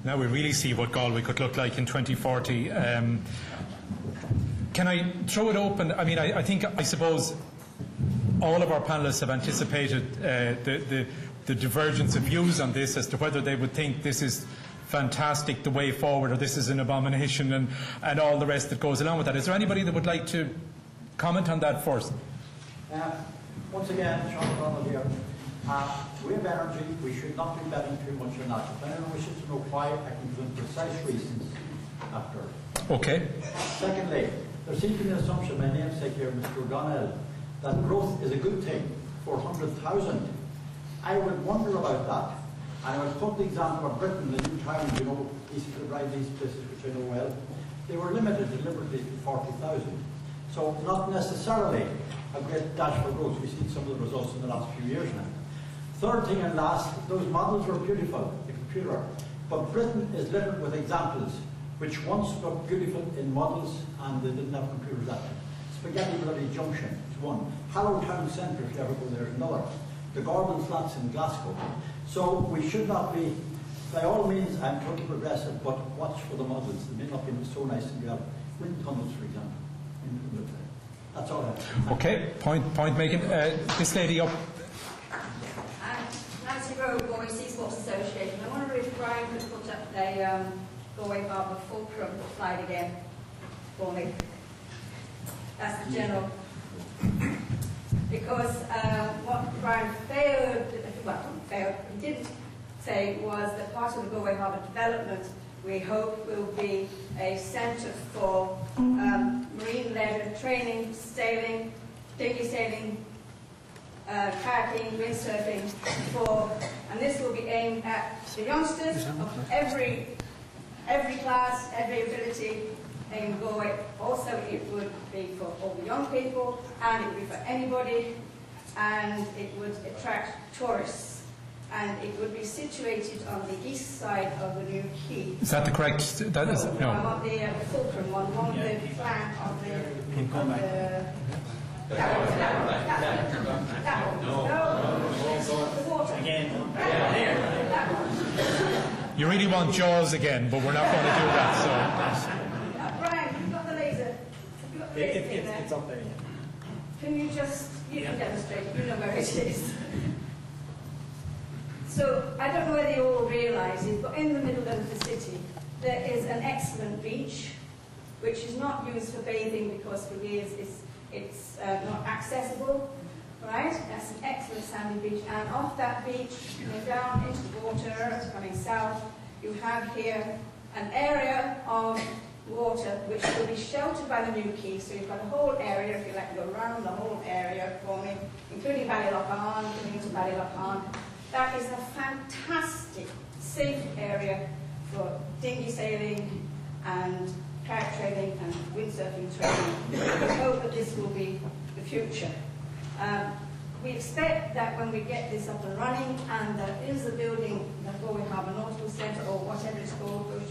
Now we really see what Galway could look like in 2040. Can I throw it open? I mean, I suppose all of our panellists have anticipated the divergence of views on this as to whether they would think this is fantastic, the way forward, or this is an abomination, and all the rest that goes along with that. Is there anybody that would like to comment on that first? Once again, Sean Donald here. We have energy. We should not be betting too much on that. If anyone wishes to know why, I can give precise reasons after. Okay. Secondly, there seems to be an assumption, my namesake here, Mr. O'Donnell, that growth is a good thing, 400,000. I would wonder about that. And I would put the example of Britain, the new towns, you know, East Kilbride, these places which I know well. They were limited deliberately to 40,000. So not necessarily a great dash for growth. We've seen some of the results in the last few years now. Third thing and last, those models were beautiful, the computer. But Britain is littered with examples which once looked beautiful in models and they didn't have computers at them. Spaghetti Bloody Junction is one. Harrow Town Centre, if you ever go there, is another. The Gordon Flats in Glasgow. So we should not be, by all means, I'm totally progressive, but watch for the models. They may not be so nice and well. Wind tunnels, for example. That's all I have. Okay, point making. This lady up. Nancy Rowe, Galway Sea Sports Association. I wonder if Brian could put up a Galway Harbour fulcrum slide again for me. That's the general. Because what Brian he didn't say was that part of the Galway Harbour development we hope will be a centre for marine leisure training, sailing, dinghy sailing, kayaking, windsurfing, and this will be aimed at the youngsters of every class, every ability in Galway. Also, it would be for all the young people, and it would be for anybody, and it would attract tourists. And it would be situated on the east side of the new quay. Is that the correct? That is no. I want the fulcrum one, the plan of the. The water. Again. That one. You really want Jaws again, but we're not going to do that. So. Brian, you've got the laser. It's up there. Can you just can demonstrate? You know where it is. So, I don't know whether you all realise it, but in the middle of the city, there is an excellent beach, which is not used for bathing because for years it's not accessible, right? That's an excellent sandy beach, and off that beach, down into the water, coming south, you have here an area of water which will be sheltered by the new quay. So you've got a whole area, if you like, to go around the whole area for me, including Ballyloughan, coming into Ballyloughan. That is a fantastic, safe area for dinghy sailing and kayak training and windsurfing training. We hope that this will be the future. We expect that when we get this up and running, and there is a building, the Galway Harbour Nautical Centre, or whatever it's called, which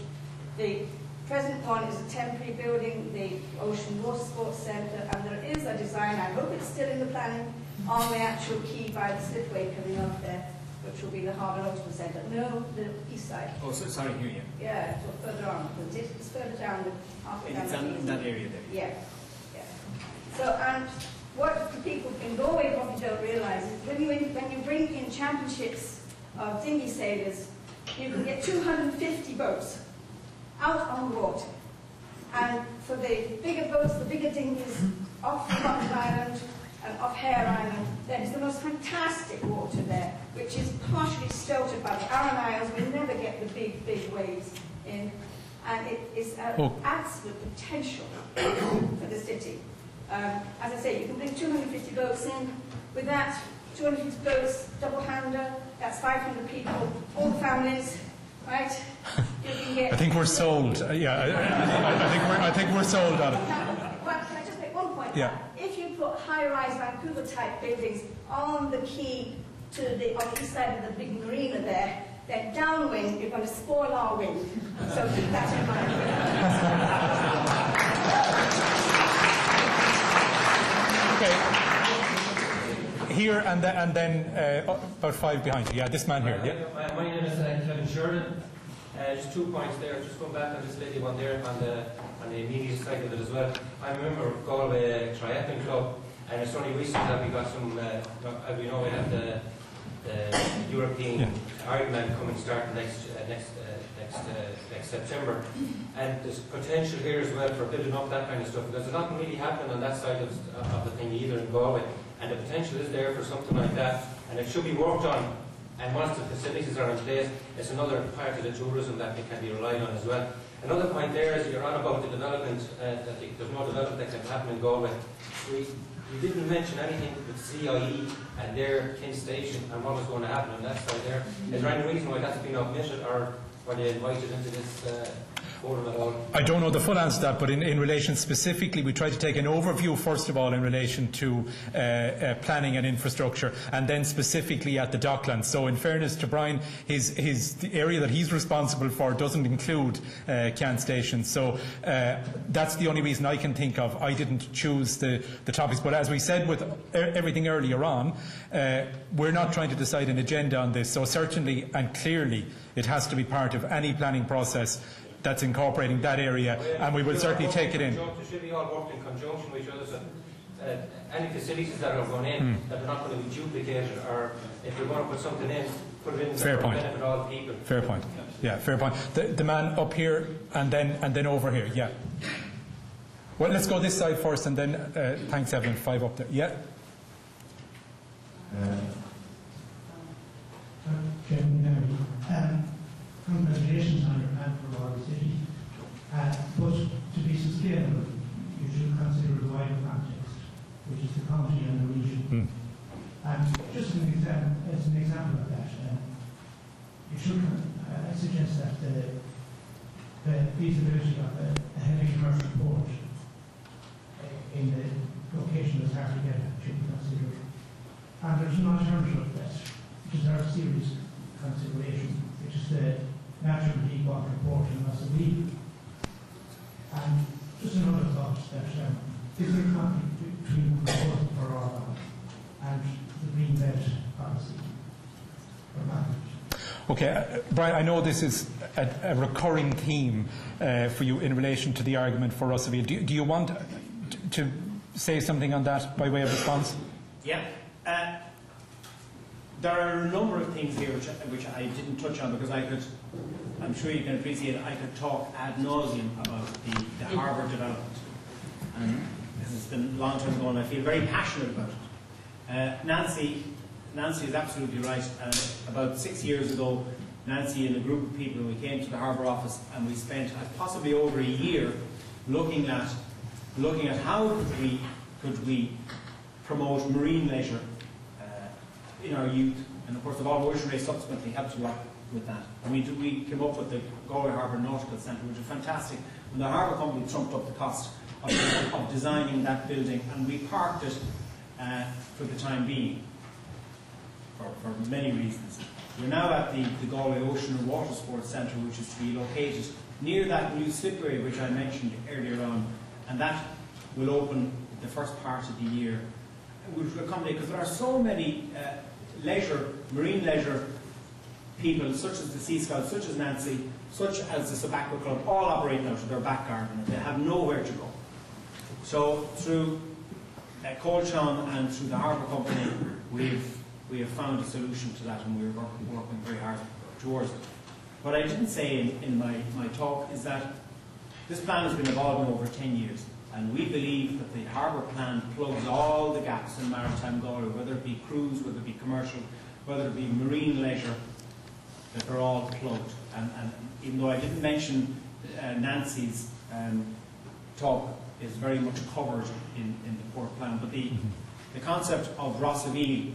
the present one is a temporary building, the Ocean Water Sports Centre, and there is a design, I hope it's still in the planning, on the actual quay by the slipway coming up there, which will be the Harbour Nautical Centre. No, the east side. Oh, so sorry, here, yeah. Yeah, it's further on. It's further down the halfway down. It's in that area there. Yeah, yeah. So, and what the people in Galway probably don't realise is when you bring in championships of dinghy sailors, you can get 250 boats out on the water. And for the bigger boats, the bigger dinghies, off Martin Island and off Hare Island, there is the most fantastic water there, which is partially sheltered by the Aran Isles. We never get the big waves in. And it is an absolute potential for the city. As I say, you can bring 250 boats in. With that, 250 boats, double-hander, that's 500 people, all families, right? You can get. I think we're sold. Yeah, I think we're sold on it. Well, can I just make one point? Yeah. If you put high-rise Vancouver-type buildings on the quay on the east side of the big marina there, then downwind, you're going to spoil our wind. So keep that in mind. Okay. Here and then about 5 behind you. Yeah, this man here. Yeah. My name is Kevin Sheridan. Just 2 points there. Just going back on this lady one there on the immediate side of it as well. I remember Galway Triathlon Club, and it's only recent that we got some. As we know, we have the European Ironman coming starting next September, and there's potential here as well for building up that kind of stuff, because there's nothing really happening on that side of the thing either in Galway, and the potential is there for something like that, and it should be worked on. And once the facilities are in place, it's another part of the tourism that can be relied on as well. Another point there is you're on about the development, that there's no development that can happen in Galway. You didn't mention anything with CIE and their Kin Station and what was going to happen on that side there. Is there any reason why that's been omitted, or were they invited into this forum at all? I don't know the full answer to that, but in relation specifically, we try to take an overview first of all in relation to planning and infrastructure, and then specifically at the Docklands. So in fairness to Brian, the area that he's responsible for doesn't include Can Station. So that's the only reason I can think of. I didn't choose the topics, but as we said with everything earlier on, we're not trying to decide an agenda on this. So certainly and clearly it has to be part of any planning process that's incorporating that area, and we will certainly take it in. They should be all worked in conjunction with each other, so any facilities that are going in, that are not going to be duplicated, or if you're going to put something in, put it in fair point. Benefit all people. Fair point. Yeah, fair point. The man up here and then over here. Yeah. Well, let's go this side first, and then thanks, Evelyn. 5 up there. Yeah. Congratulations on your plan for Galway City. But to be sustainable, you should consider the wider context, which is the county and the region. And just as an example of that, you should, I suggest that the feasibility of a heavy commercial port in the location that's hard to get at should be considered. And there's an alternative of that, which is our serious consideration, which is the natural deep water port in Massabee. And just another thought that is there conflict between the proposal for Orban and the green belt policy for management? Okay, Brian, I know this is a recurring theme for you in relation to the argument for Russellville. Do you want to say something on that by way of response? Yeah. There are a number of things here which I didn't touch on, because I'm sure you can appreciate, I could talk ad nauseum about the harbour development. And this has been a long time ago, and I feel very passionate about it. Nancy is absolutely right. About 6 years ago, Nancy and a group of people, we came to the harbour office, and we spent possibly over a year looking at how could we promote marine leisure in our youth, and of course the Galway Ocean Race subsequently helped a lot with that. And we came up with the Galway Harbour Nautical Centre, which is fantastic, and the harbour company trumped up the cost of designing that building, and we parked it for the time being, for many reasons. We're now at the Galway Ocean and Water Sports Centre, which is to be located near that new slipway which I mentioned earlier on, and that will open the first part of the year, which will accommodate, because there are so many marine leisure people, such as the Sea Scouts, such as Nancy, such as the Sabacco Club, all operating out of their back garden, and they have nowhere to go. So through Colchon and through the harbour company, we have found a solution to that, and we're working very hard towards it. What I didn't say in my talk is that this plan has been evolving over 10 years. And we believe that the harbour plan plugs all the gaps in maritime Galway, whether it be cruise, whether it be commercial, whether it be marine leisure, that they're all plugged. And even though I didn't mention Nancy's talk is very much covered in the port plan, but the concept of Rossaville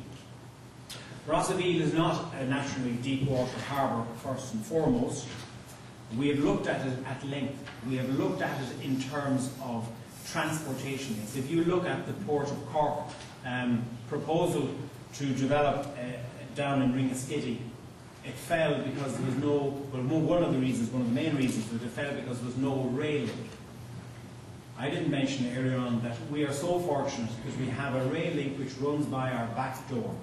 is not a naturally deep water harbour, first and foremost. We have looked at it at length. We have looked at it in terms of transportation links. If you look at the Port of Cork proposal to develop down in Ringaskiddy, it fell because there was no, well, one of the main reasons that it fell because there was no rail link. I didn't mention earlier on that we are so fortunate because we have a rail link which runs by our back door.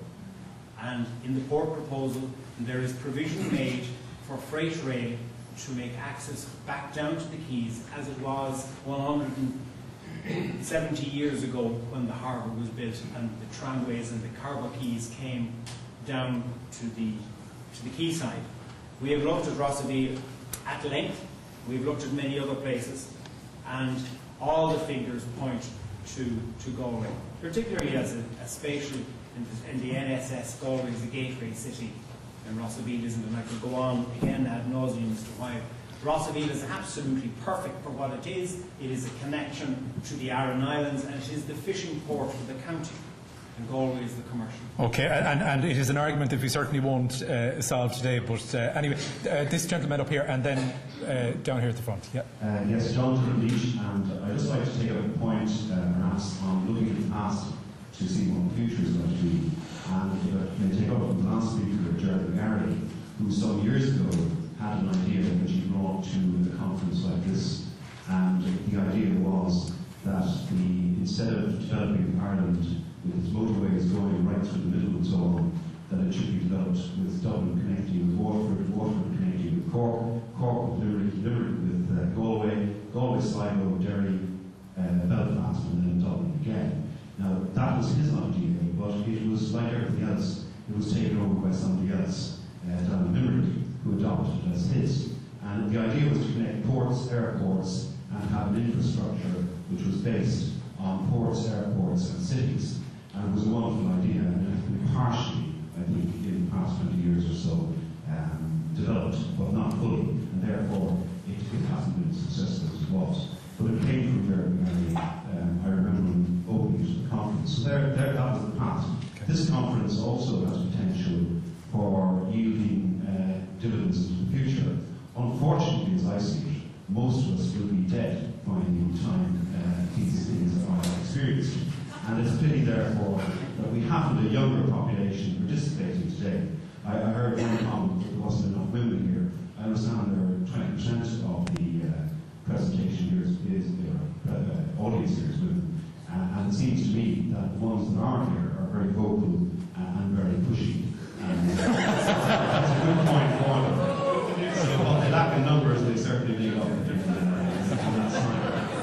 And in the port proposal, there is provision made for freight rail to make access back down to the quays as it was 170 years ago when the harbour was built and the tramways and the cargo quays came down to the quayside. We have looked at Rossaville at length, we've looked at many other places, and all the figures point to Galway, particularly as a spatial in the NSS. Galway is a gateway city, and Rossaville isn't, and I could go on again ad nauseum as to why Rossaville is absolutely perfect for what it is. It is a connection to the Aran Islands, and it is the fishing port for the county. And Galway is the commercial. Okay, and it is an argument that we certainly won't solve today, but anyway, this gentleman up here and then down here at the front. Yeah. Yes, John Leach, and I'd just like to take up a point perhaps on looking at the past to see what the future is going to be. And if I may take up from the last speaker, Gerald Gary, who some years ago had an idea which he brought to a conference like this, and the idea was that instead of developing Ireland with its motorways going right through the middle and so on, that it should be developed with Dublin connecting with Waterford, Waterford connecting with Cork, Cork with Limerick, Limerick with Galway, Galway, Sligo, Derry, Belfast, and then Dublin again. Now, that was his idea, but it was like everything else, it was taken over by somebody else down in Limerick who adopted it as his. And the idea was to connect ports, airports, and have an infrastructure which was based on ports, airports, and cities. And it was a wonderful idea, and it has been partially, I think, in the past 20 years or so, developed, but not fully, and therefore it hasn't been as successful as it was. But it came from very early. I remember when opening to the conference. So that was the past. Okay. This conference also has potential for yielding dividends into the future. Unfortunately, as I see it, most of us will be dead by the time these things are experienced. And it's a pity, therefore, that we haven't a younger population participating today. I heard one comment that there wasn't enough women here. I understand there are 20% of the presentation here is audience here is women. And it seems to me that the ones that are here are very vocal and very pushy. And that's a good point for them. So while they lack in numbers, they certainly make up.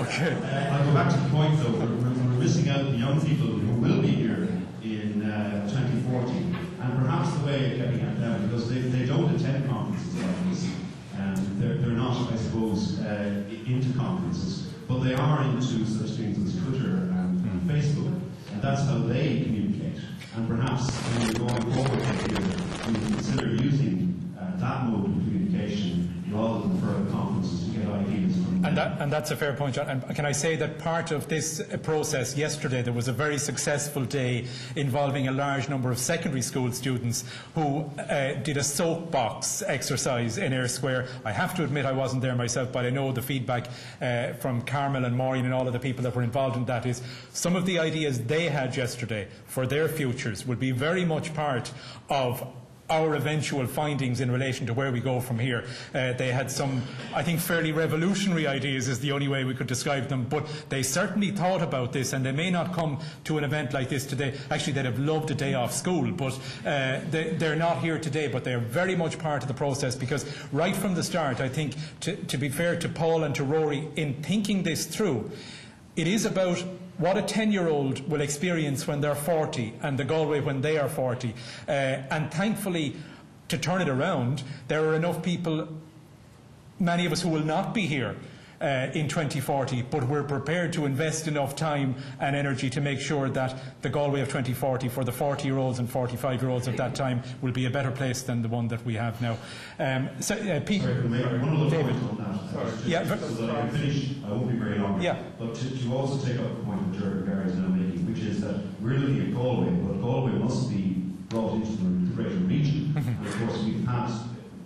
Okay. I'll go back to the point, though. We're missing out the young people who will be here in 2040. And perhaps the way of getting at them, because they don't attend conferences like this. They're not, I suppose, into conferences, but they are into such things as Twitter and Facebook, and that's how they communicate. And perhaps when we're going forward here, we consider using that mode of communication rather than further conferences to get ideas from them. And that's a fair point, John. And can I say that part of this process yesterday, there was a very successful day involving a large number of secondary school students who did a soapbox exercise in Eyre Square. I have to admit I wasn't there myself, but I know the feedback from Carmel and Maureen and all of the people that were involved in that is some of the ideas they had yesterday for their futures would be very much part of our eventual findings in relation to where we go from here. They had some, I think, fairly revolutionary ideas is the only way we could describe them, but they certainly thought about this, and they may not come to an event like this today. Actually, they'd have loved a day off school, but they're not here today, but they're very much part of the process, because right from the start, I think, to be fair to Paul and to Rory, in thinking this through, it is about what a 10-year-old will experience when they're 40 and the Galway when they are 40. And thankfully, to turn it around, there are enough people, many of us who will not be here in 2040, but we're prepared to invest enough time and energy to make sure that the Galway of 2040 for the 40-year-olds and 45-year-olds of that time will be a better place than the one that we have now. Pete, David. Yeah, I finish. I won't be very long. Yeah. But to also take up the point that Gerard Gary is now making, which is that we're looking at Galway, but Galway must be brought into the greater region. And of course, we've had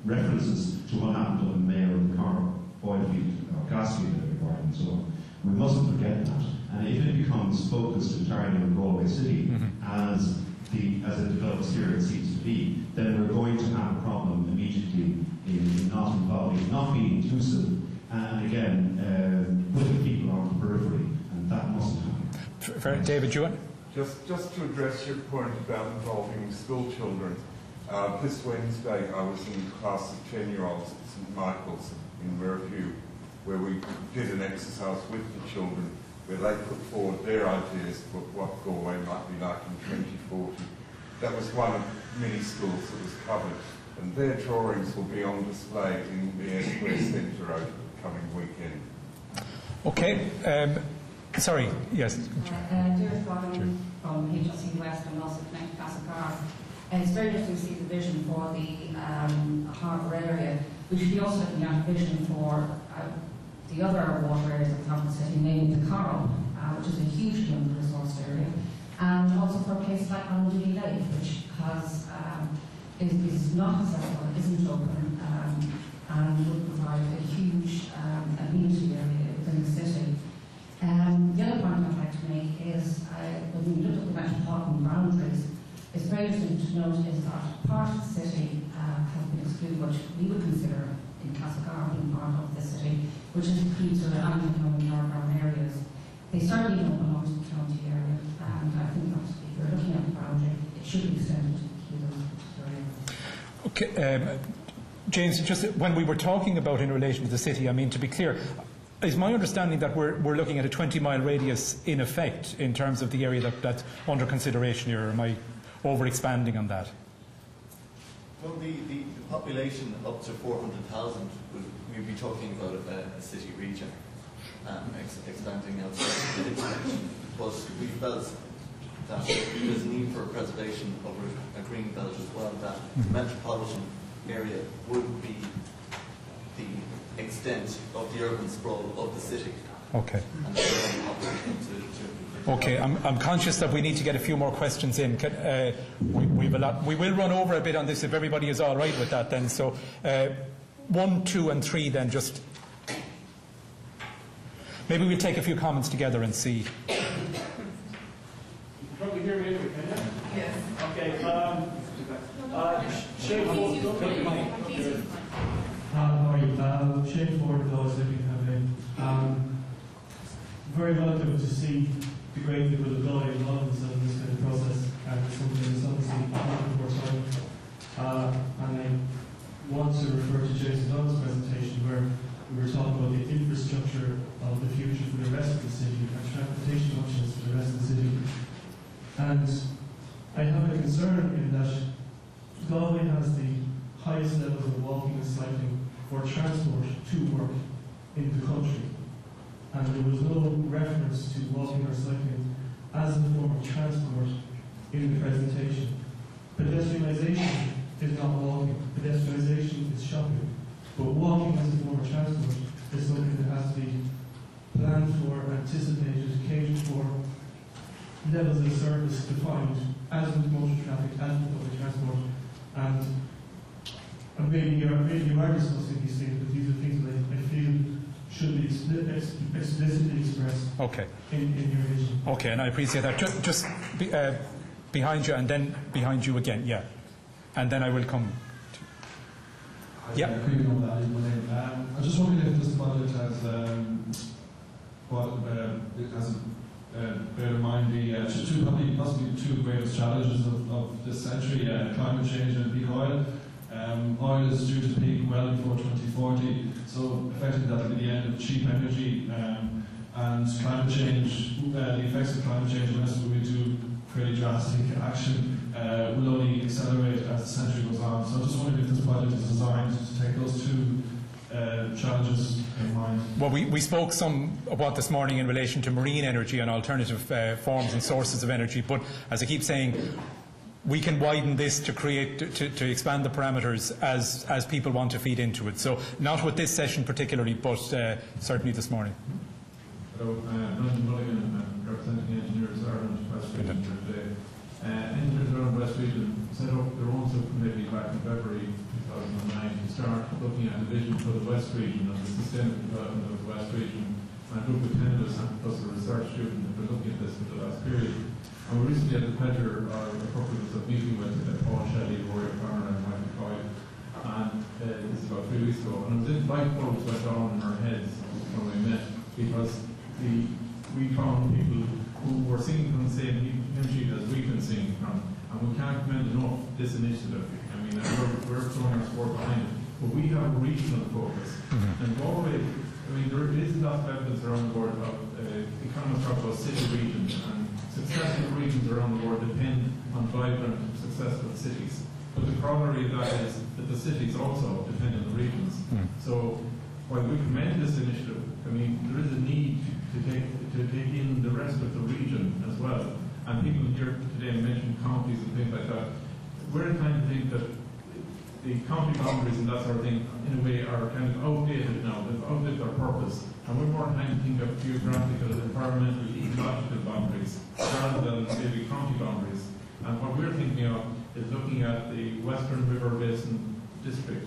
references to what happened up in Mayo and Carr, oil field, or gas field, and so on. We mustn't forget that. And if it becomes focused entirely on Galway City, as it develops here, it seems to be, then we're going to have a problem immediately in not involving, not being inclusive, and again, putting people on the periphery, and that mustn't happen. David, do you want? Just to address your point about involving school children, This Wednesday I was in a class of 10-year-olds at St Michael's in Merview, where we did an exercise with the children where they put forward their ideas for what Galway might be like in 2040. That was one of many schools that was covered, and their drawings will be on display in the Square Centre over the coming weekend. Okay. Sorry, yes. Dear from HLC West and also Connect Castlegar. It's very interesting to see the vision for the harbour area. We should be also looking at a vision for the other water areas of the top of the city, namely the Coral, which is a hugely under-resourced area, and also for places like Arundel Lake, which has is not accessible, isn't open, and would provide a huge amenity area within the city. The other point I'd like to make is when we look at the metropolitan boundaries, it's very interesting to note is that part of the city has been excluded, which we would consider in Castlegar being part of the city, which includes the Anglican and Northern areas. They certainly don't belong to the county area, and I think that if you're looking at the boundary, it should be extended to those areas. Okay, James, just when we were talking about in relation to the city, I mean, to be clear, is my understanding that we're looking at a 20-mile radius in effect in terms of the area that's under consideration here, or am I over-expanding on that? Well, the population up to 400,000, we'd be talking about a city region expanding outside the expansion. But we felt that there's a need for preservation of a green belt as well, that the metropolitan area would be the extent of the urban sprawl of the city. Okay. And okay, I'm conscious that we need to get a few more questions in. We will run over a bit on this if everybody is all right with that then. So 1, 2 and 3 then just... Maybe we'll take a few comments together and see. You can probably hear me anyway, can you? Yes. Okay. Shane Ford, how are you? Shane Ford, Law Living Campaign. Very welcome to see the great people of Galway involved in this kind of process, and something that's obviously happened before time. And I want to refer to Jason Dunn's presentation where we were talking about the infrastructure of the future for the rest of the city and transportation options for the rest of the city. And I have a concern in that Galway has the highest levels of walking and cycling for transport to work in the country. And there was no reference to walking or cycling as a form of transport in the presentation. Pedestrianisation is not walking, pedestrianisation is shopping. But walking as a form of transport is something that has to be planned for, anticipated, catered for, levels of service defined, as with motor traffic, as with public transport. And maybe you are discussing these things, but these are things that I feel should be explicitly expressed in your vision. Okay, and I appreciate that. Just behind you and then behind you again, yeah. And then I will come to... Yeah. I'm just wondering if this budget has bear in mind the possibly two greatest challenges of this century, climate change and peak oil. Oil is due to peak well before 2040, so effectively that will be the end of cheap energy, and climate change, the effects of climate change, unless we do fairly drastic action, will only accelerate as the century goes on. So I'm just wondering if this budget is designed to take those two challenges in mind. Well, we spoke some about this morning in relation to marine energy and alternative forms and sources of energy, but as I keep saying, we can widen this to create, to expand the parameters as people want to feed into it. So not with this session particularly, but certainly this morning. Hello, Brendan Mulligan, representing Engineers Ireland West Region today. Engineers Ireland West Region set up their own subcommittee back in February 2009 to start looking at the vision for the West Region and the sustainable development of the West Region. And a group of 10 of us, plus a research student, have been looking at this for the last period. And we recently had the pleasure or the purpose of meeting with Paul Shelley, Rory Farmer and Mike McCoy, and this is about 3 weeks ago. And it was in light bulbs went on in our heads when we met, because we found people who were singing from the same hymn sheet as we've been singing from, and we can't commend enough this initiative. I mean, we're throwing our support behind it, but we have a regional focus. And Galway, I mean, there is lots of evidence around the world of economists talk about city regions, and successful regions around the world depend on vibrant, successful cities. But the corollary of that is that the cities also depend on the regions. So while we commend this initiative, I mean, there is a need to take in the rest of the region as well. And people here today mentioned counties and things like that. We're inclined to think that the county boundaries and that sort of thing, in a way, are kind of outdated now. They've outlived their purpose. And we're more inclined to think of geographical, environmental, ecological boundaries rather than maybe county boundaries. And what we're thinking of is looking at the Western River Basin District,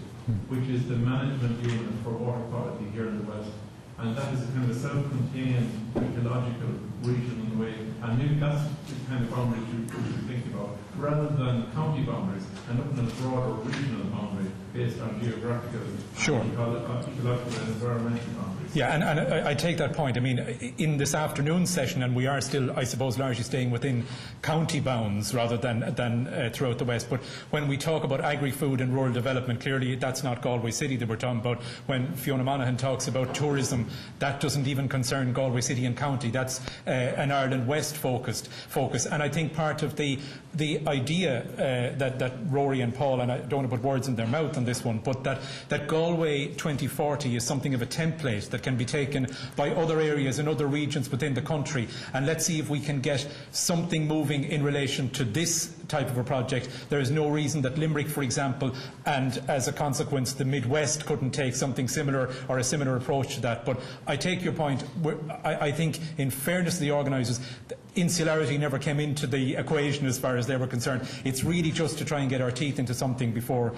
which is the management unit for water quality here in the West. And that is a kind of self-contained ecological region in a way. And maybe that's the kind of boundaries we should think about, rather than county boundaries, and looking at a broader regional boundary based on geographical, ecological and environmental boundaries. Yeah, and I take that point. I mean, in this afternoon session, and we are still, I suppose, largely staying within county bounds rather than throughout the West. But when we talk about agri-food and rural development, clearly that's not Galway City that we're talking about. When Fiona Monaghan talks about tourism, that doesn't even concern Galway City and County. That's an Ireland West focus. And I think part of the idea that Rory and Paul, and I don't want to put words in their mouth on this one, but that Galway 2040 is something of a template that can be taken by other areas and other regions within the country, and let's see if we can get something moving in relation to this type of a project. There is no reason that Limerick, for example, and as a consequence the Midwest couldn't take something similar or a similar approach to that. But I take your point. I think, in fairness to the organisers, insularity never came into the equation as far as they were concerned. It's really just to try and get our teeth into something before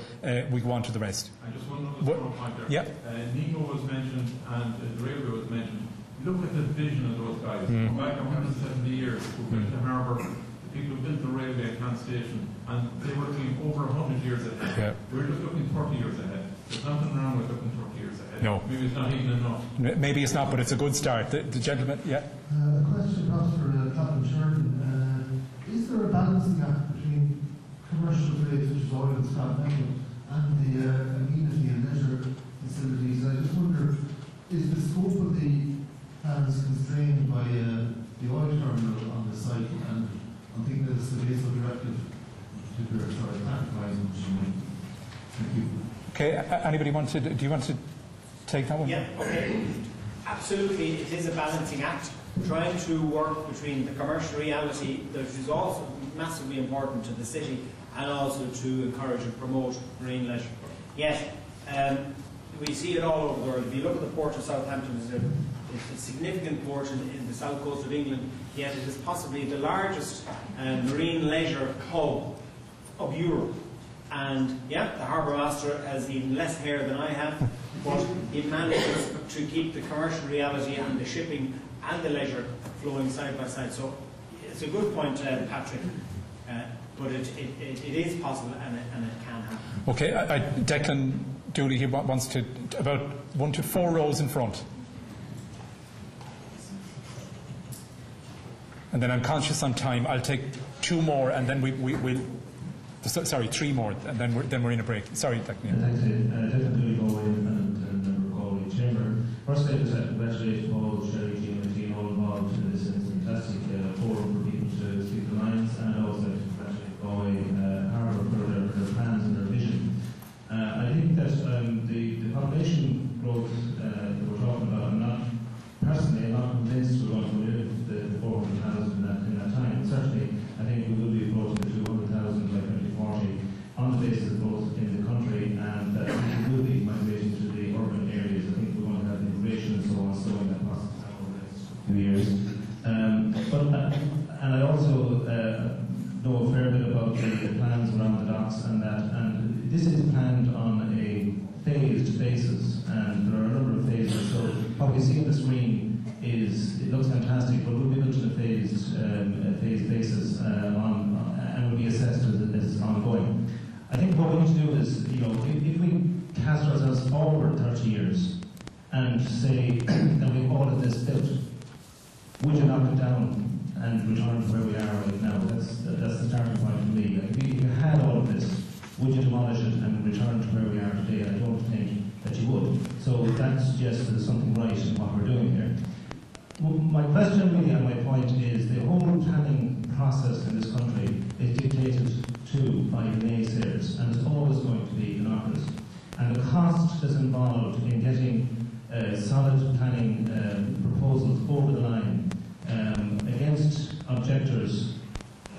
we go on to the rest. I just want to know the point there. Yeah. Nemo was mentioned and the railway was mentioned. Look at the vision of those guys. Go back 170 years, who built the harbour, the people who built the railway at Kent Station, and they were looking over 100 years ahead. Yeah. We're just looking 30 years ahead. There's nothing wrong with looking 30 years ahead. No. Maybe it's not even enough. Maybe it's not, but it's a good start. The gentleman, yeah. A question perhaps for Captain Sheridan. Is there a balancing act between commercial trade, such as oil and scrap metal, and the amenity and leisure facilities? I just wonder, is the scope of the plans constrained by the oil terminal on the site? And I'm thinking that it's the base of directive Thank you. Okay, anybody want to, do you want to take that one? Yeah, okay. Absolutely, it is a balancing act, trying to work between the commercial reality that is also massively important to the city and also to encourage and promote marine leisure. Yet, we see it all over the world. If you look at the port of Southampton, it's a significant port in the south coast of England, yet it is possibly the largest marine leisure hub of Europe. And yeah, the harbour master has even less hair than I have, but he manages to keep the commercial reality and the shipping and the leisure flowing side by side. So it's a good point, Patrick, but it is possible and it can happen. Okay, Declan Dooley here wants to, about 1 to 4 rows in front. And then I'm conscious on time. I'll take 2 more and then we'll sorry, 3 more, and then we're in a break. Sorry, Declan. Thanks, Declan Dooley, Galway and Galway Chamber. First, I'd just like to congratulate Paul, Sherry, Jim, and the team all involved in this fantastic forum for people to speak their minds, and also to congratulate Galway Harbour for their plans and their vision. I think that the population growth that we're talking about, I'm not convinced we're going to live the 400,000 in that time. Certainly, I think we will be approaching the 200,000 by 2040 on the basis of growth in the country, and that we will be migrating to the urban areas. I think we want to have immigration and so on slowing that process down over the next few years. And I also know a fair bit about the plans around the docks and that, and this is planned on a phased basis, and there are a number of phases. So what we see on the screen is, it looks fantastic, but we'll be built on a phased basis and will be assessed as ongoing. I think what we need to do is, if we cast ourselves forward 30 years and say that we have all of this built, would you knock it down and return to where we are right now? That's the starting point for me. If you had all of this, would you demolish it and return to where we are today? I don't think that you would. So that suggests there's something right in what we're doing here. My question really and my point is the whole planning process in this country is dictated to by the naysayers, and it's always going to be monopolies. And the cost that's involved in getting solid planning proposals over the line against objectors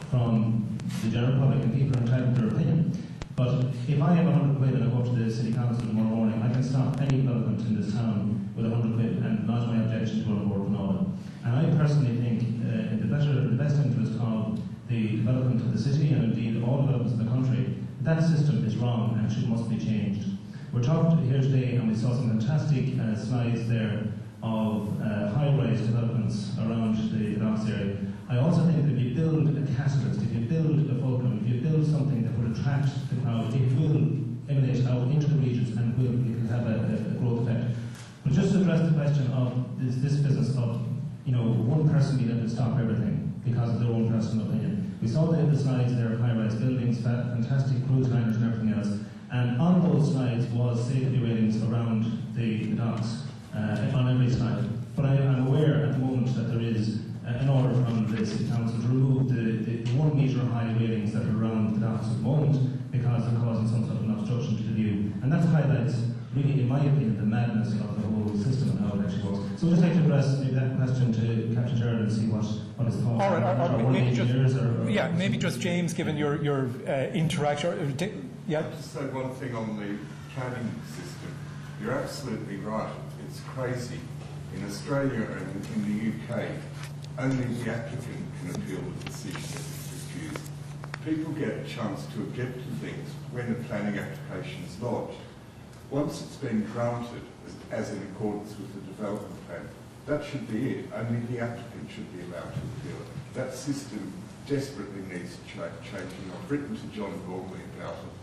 from the general public, and people are entitled to their opinion. But if I have 100 quid and I go to the City Council tomorrow morning, I can stop any development in this town with 100 quid and lodge my objection to a report from Nolan. And I personally think in the best interest of the development of the city and indeed all developments in the country, that system is wrong and must be changed. We're talking here today, and we saw some fantastic slides there of high-rise developments around the docks area. I also think that if you build a catalyst, if you build a fulcrum, if you build something that will attract the crowd, it will emanate out into the regions and it will have a growth effect. But just to address the question of this business of one person being able to stop everything because of their own personal opinion. We saw the slides there of high-rise buildings, fantastic cruise liners and everything else. And on those slides was safety ratings around the docks on every slide. But I'm aware at the moment that there is an order from the City Council to remove the 1 metre high railings that are around the docks at the moment because they're causing some sort of an obstruction to the view. And that highlights, really, in my opinion, the madness of the whole system and how it actually works. So we'll just like to address maybe that question to Captain Gerard and see what his thoughts are. Or maybe just James, given your interaction. Yeah. I'll just say one thing on the planning system. You're absolutely right. It's crazy. In Australia and in the UK, only the applicant can appeal the decision if it's refused. People get a chance to object to things when a planning application is lodged. Once it's been granted, as in accordance with the development plan, that should be it. Only the applicant should be allowed to appeal it. That system desperately needs changing. I've written to John Gormley about it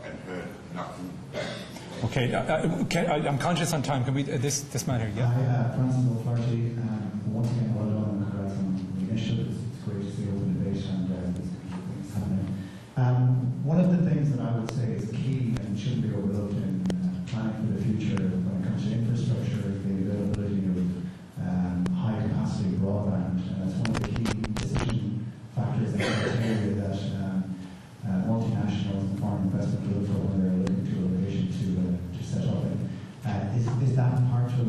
and heard nothing back. Okay, I'm conscious on time. Can we this man here? Yeah. Hi, Francis O'Flaherty. Once again, well done and congrats on the initiative. It's great to see open debate and these things happening. One of the things that I would say is key and shouldn't be overlooked in planning for the future when it comes to infrastructure is the availability of high capacity broadband, and that's one of the key decision factors and criteria that multinationals and foreign investment look for when they're looking to a location to set up in. Is that part of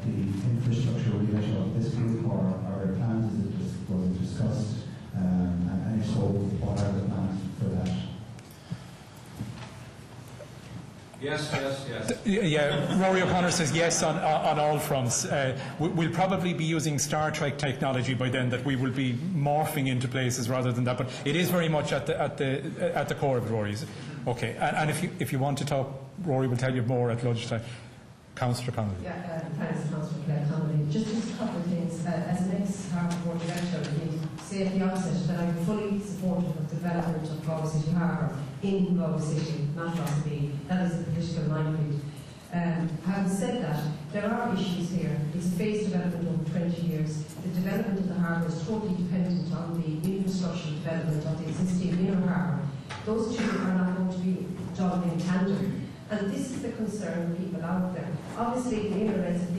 the infrastructure remit of this group, or are there plans? Is it just was it discussed? And if so, what are the plans for that? Yes. Yeah, Rory O'Connor says yes on all fronts. We'll probably be using Star Trek technology by then, that we will be morphing into places rather than that. But it is very much at the core of it, Rory. Okay, and if you want to talk, Rory will tell you more at lunchtime. Councillor Connolly. Yeah, thanks, Councillor Connolly. Just a couple of things. As an ex-Harbour Board Director, let me say at the outset that I'm fully supportive of the development of Galway City Harbour in Galway City, not Rossby. That is a political minefield. Having said that, there are issues here. It's a phased development over 20 years. The development of the harbour is totally dependent on the infrastructure development of the existing inner harbour. Those two are not going to be done in tandem. And this is the concern of people out there. Obviously, the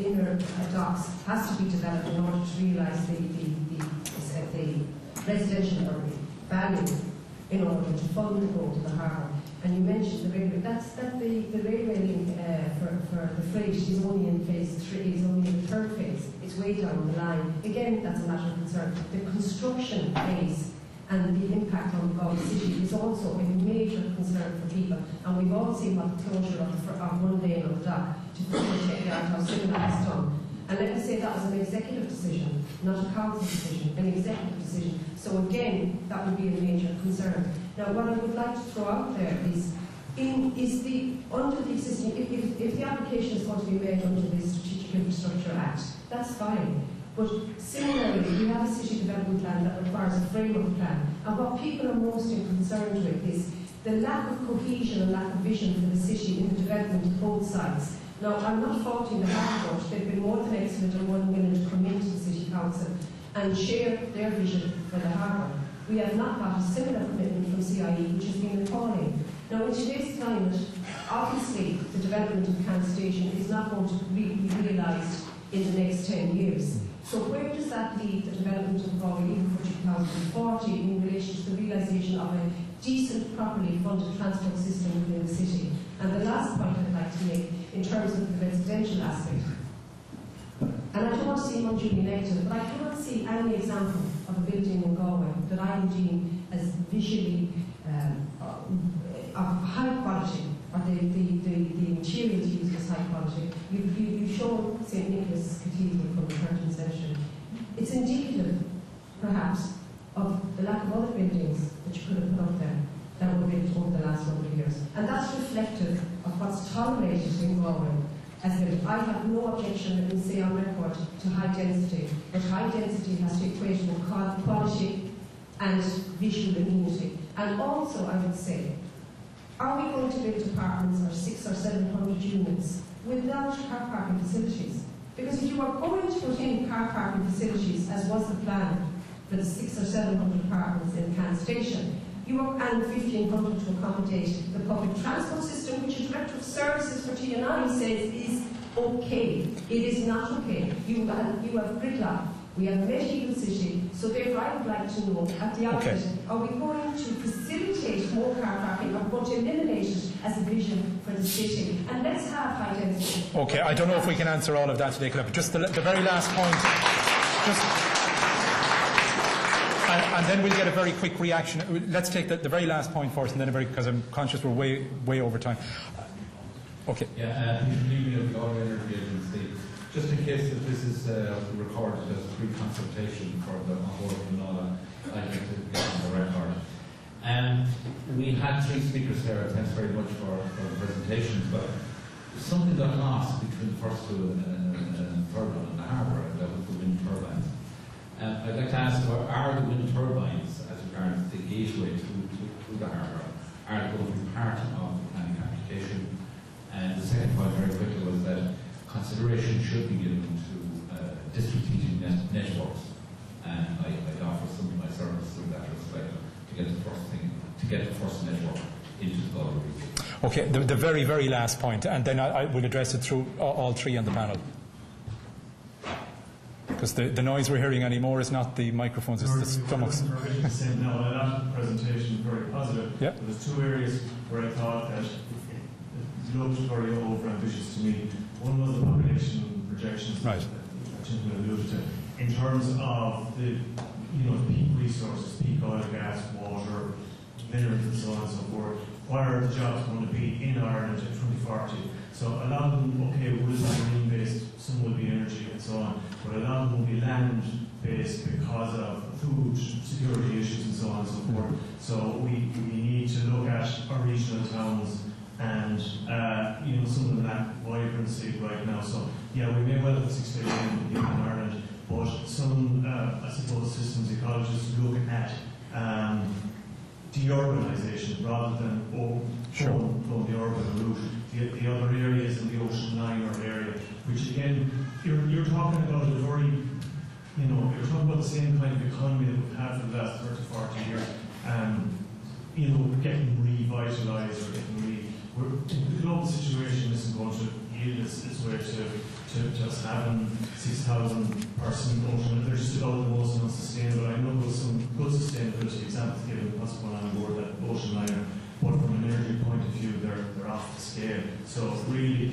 inner docks has to be developed in order to realise the residential value in order to fund the growth of the harbour. And you mentioned the railway. The railway link for the freight is only in phase 3, is only in the third phase. It's way down the line. Again, that's a matter of concern. The construction phase and the impact on Galway City is also a major concern for people. And we've all seen what the closure of one lane on the dock to facilitate that, how similar has done. And let me say that was an executive decision, not a council decision, an executive decision. So again, that would be a major concern. Now, what I would like to throw out there is, under the existing, if the application is going to be made under the Strategic Infrastructure Act, that's fine. But similarly, we have a city development plan that requires a framework plan. And what people are most concerned with is the lack of cohesion and lack of vision for the city in the development of both sides. Now, I'm not faulting the Harbour Board. They've been more than excellent and more than willing to come into the City Council and share their vision for the harbour. We have not got a similar commitment from CIE, which has been appalling. Now, in today's climate, obviously the development of Can Station is not going to be realised in the next 10 years. So where does that leave the development of Galway even for 2040 in relation to the realisation of a decent, properly funded transport system within the city? And the last point I'd like to make in terms of the residential aspect, and I don't want to seem unduly negative, but I cannot see any example of a building in Galway that I would deem as visually of high quality, or the materials used as high quality. You've shown St. Nicholas Cathedral from the 13th century. It's indicative, perhaps, of the lack of other buildings that you could have put up there that were built over the last number of years. And that's reflective of what's tolerated in Galway. As built. I have no objection, let me say on record, to high density, but high density has to equate with quality and visual amenity. And also, I would say, are we going to build apartments or 600 or 700 units without car parking facilities? Because if you are going to put in car parking facilities, as was the plan for the 600 or 700 apartments in Can Station, you are and 1,500 to accommodate the public transport system, which the Director of Services for TNI says is okay. It is not okay. You have gridlock. We have a medieval city, so therefore I would like to know at the outset, are we going to facilitate more car parking or going to eliminate it as a vision for the city? And let's have high density. Okay, I don't know if we can answer all of that today, but just the very last point. And then we'll get a very quick reaction. Let's take the very last point first, and then because I'm conscious we're way over time. Okay. Yeah, Peter of the Galway Energy Agency. Just in case that this is recorded as a pre-consultation for the onboard and all that, I'd like to get on the record. We had 3 speakers there. Thanks very much for the presentations. But something got lost between the first 2 and third one in the harbour, and that was the wind turbines. I'd like to ask, are the wind turbines, as regards the gateway to the harbour, are they going to be part of the planning application? And the second point, very quickly, was that consideration should be given to district heating networks. And I'd offer some of my services in that respect to get the first network into the Galway region. Okay, the very, very last point, and then I will address it through all 3 on the panel. Because the noise we're hearing anymore is not the microphones, it's the stomachs. No, that presentation was very positive. Yep. There was 2 areas where I thought that it looked very over-ambitious to me. One was the population projections that Tim alluded to. In terms of the peak resources, peak oil, gas, water, minerals and so on and so forth, what are the jobs going to be in Ireland in 2040? So a lot of them, okay, will be marine-based, some will be energy and so on, but a lot of them will be land-based because of food security issues and so on and so forth. So we need to look at our regional towns and some of them lack vibrancy right now. So yeah, we may well have 6 million people in Ireland, but some I suppose systems ecologists look at deurbanisation rather than going the urban route. The other areas in the ocean liner area, which again, you're talking about a very, you're talking about the same kind of economy that we've had for the last 30, 40 years, getting revitalised or the global situation isn't going to yield its way to just having 6,000 person ocean. They're just about the most unsustainable. I know there's some good sustainability examples given what's going on board that ocean liner, but from an energy point of view, they're off the scale. So really,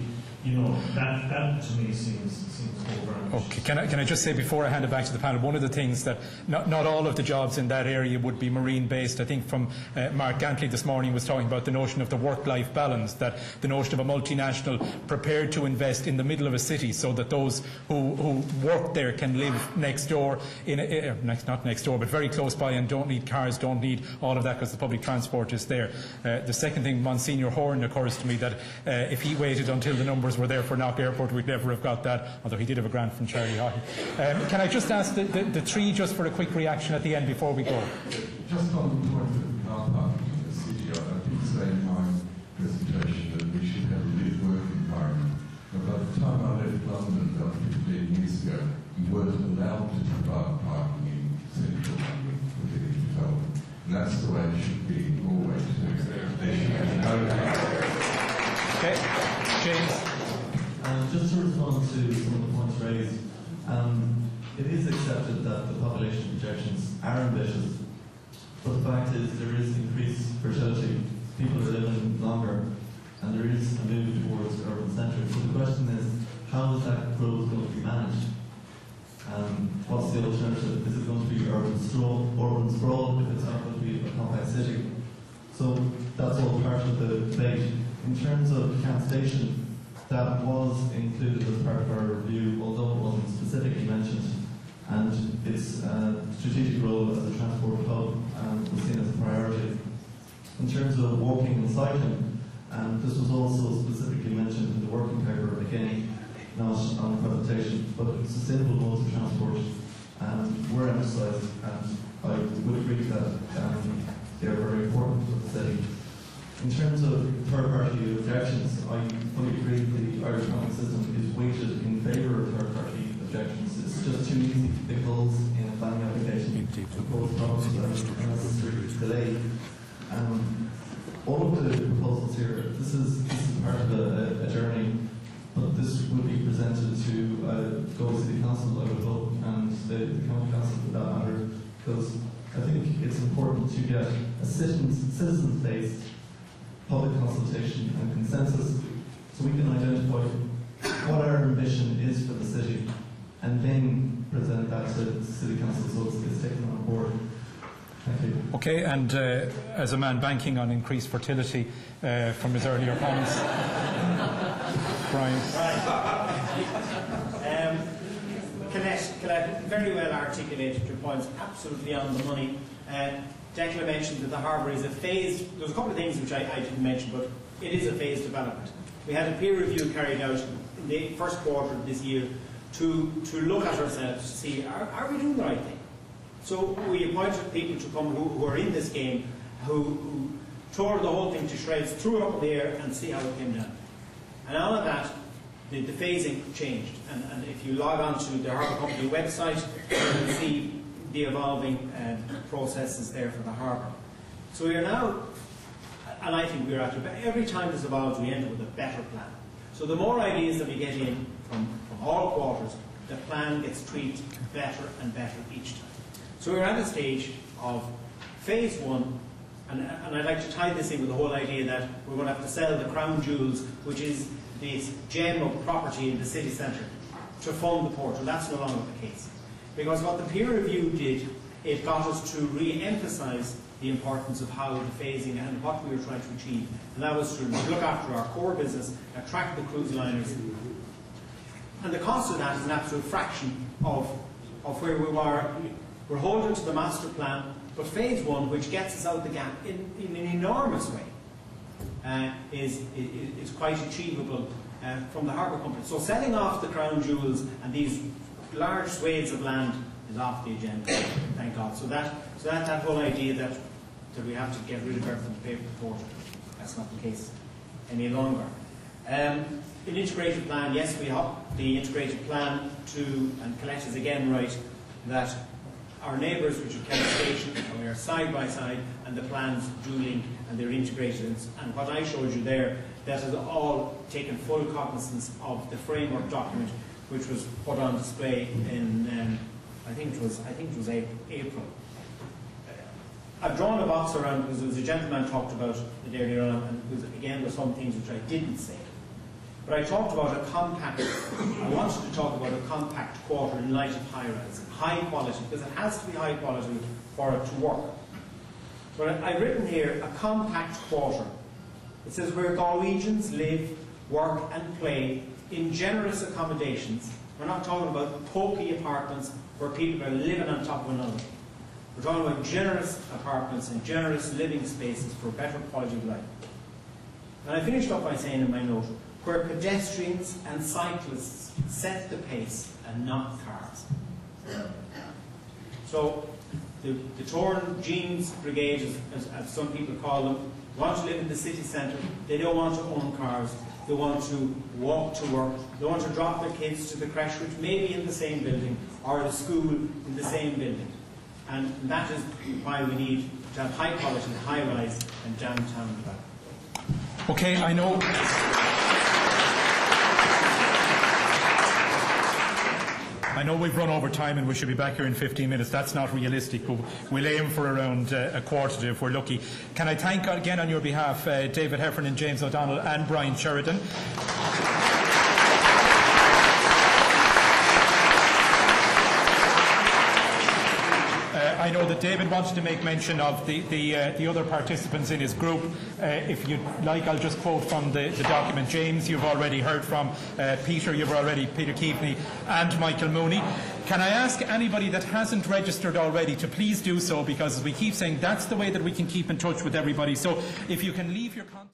that to me seems over-ambitious. Okay, can I just say before I hand it back to the panel, one of the things that not all of the jobs in that area would be marine-based. I think from Mark Gantley this morning was talking about the notion of the work-life balance, that the notion of a multinational prepared to invest in the middle of a city so that those who work there can live next door, not next door, but very close by, and don't need cars, don't need all of that because the public transport is there. The second thing, Monsignor Horn, occurs to me that if he waited until the numbers were there for Knock Airport, we'd never have got that, although he did have a grant from Charlie Haughey. Can I just ask the 3 just for a quick reaction at the end before we go? Just on the point of the car parking in the city, I did say in my presentation that we should have a live work environment. But by the time I left London about 15 years ago, we weren't allowed to provide parking in central London within development. And that's the way it should be in Galway too. Okay, James. Just to respond to some of the points raised, it is accepted that the population projections are ambitious, but the fact is there is increased fertility, people are living longer, and there is a move towards urban centres. So the question is, how is that growth going to be managed? What's the alternative? Is it going to be urban sprawl if it's not going to be a compact city? So that's all part of the debate. In terms of Camp Station, that was included as part of our review, although it wasn't specifically mentioned, and its strategic role as a transport hub was seen as a priority. In terms of walking and cycling, this was also specifically mentioned in the working paper, again, not on the presentation, but sustainable modes of transport were emphasised, and I would agree that they are very important for the city. In terms of third-party objections, I fully agree that the Irish planning system is weighted in favour of third-party objections. It's just too easy to pick holes in a planning application and cause problems and unnecessary delay. All of the proposals here, this is part of a journey, but this will be presented to Galway City Council, I would hope, and the County Council for that matter, because I think it's important to get a citizens-based public consultation and consensus so we can identify what our ambition is for the city and then present that to the City Council so it's taken on board. Thank you. Okay, and as a man banking on increased fertility from his earlier comments, Brian. Colette very well articulated your points, absolutely on the money. Declan mentioned that the harbour is a phased. There's a couple of things which I didn't mention, but it is a phased development. We had a peer review carried out in the first quarter of this year to look at ourselves to see are we doing the right thing. So we appointed people to come who are in this game, who tore the whole thing to shreds, threw it up in the air, and see how it came down. And out of that, the phasing changed. And if you log on to the Harbour Company website, you can see the evolving processes there for the harbour. So we are now, and I think we're at every time this evolves, we end up with a better plan. So the more ideas that we get in from all quarters, the plan gets tweaked better and better each time. So we're at a stage of phase one, and I'd like to tie this in with the whole idea that we're going to have to sell the crown jewels, which is this gem of property in the city centre, to fund the port. Well, that's no longer the case. Because what the peer review did, it got us to re-emphasise the importance of how the phasing and what we were trying to achieve. And that was to look after our core business, attract the cruise liners. And the cost of that is an absolute fraction of where we were. We're holding to the master plan, but phase one, which gets us out the gap in an enormous way, is quite achievable from the harbour company. So selling off the crown jewels and these large swathes of land is off the agenda, thank God. So that whole idea that we have to get rid of everything to pay for the port, that's not the case any longer. An integrated plan, yes, we have the integrated plan and Colette is again right, that our neighbours, which are Camp Station, we are side by side, and the plans do link and they're integrated. And what I showed you there, that has all taken full cognizance of the framework document, which was put on display in I think it was April. I've drawn a box around because there was a gentleman talked about it earlier on, and again there's some things which I didn't say. But I talked about a compact, I wanted to talk about a compact quarter in light of high-rise, high quality, because it has to be high quality for it to work. But I've written here a compact quarter. It says where Galwegians live, work and play in generous accommodations. We're not talking about pokey apartments where people are living on top of another. We're talking about generous apartments and generous living spaces for better quality of life. And I finished up by saying in my note, where pedestrians and cyclists set the pace and not cars. So the torn jeans brigade, as some people call them, want to live in the city centre. They don't want to own cars. They want to walk to work. They want to drop their kids to the creche, which may be in the same building, or the school in the same building. And that is why we need to have high quality, high rise and downtown development. Okay, I know. I know we've run over time and we should be back here in 15 minutes. That's not realistic, but we'll aim for around a quarter to if we're lucky. Can I thank again on your behalf David Heffernan, James O'Donnell and Brian Sheridan. I know that David wanted to make mention of the other participants in his group. If you'd like, I'll just quote from the document. James, you've already heard from. Peter, Peter Keaveney and Michael Mooney. Can I ask anybody that hasn't registered already to please do so, because as we keep saying, that's the way that we can keep in touch with everybody. So if you can leave your contact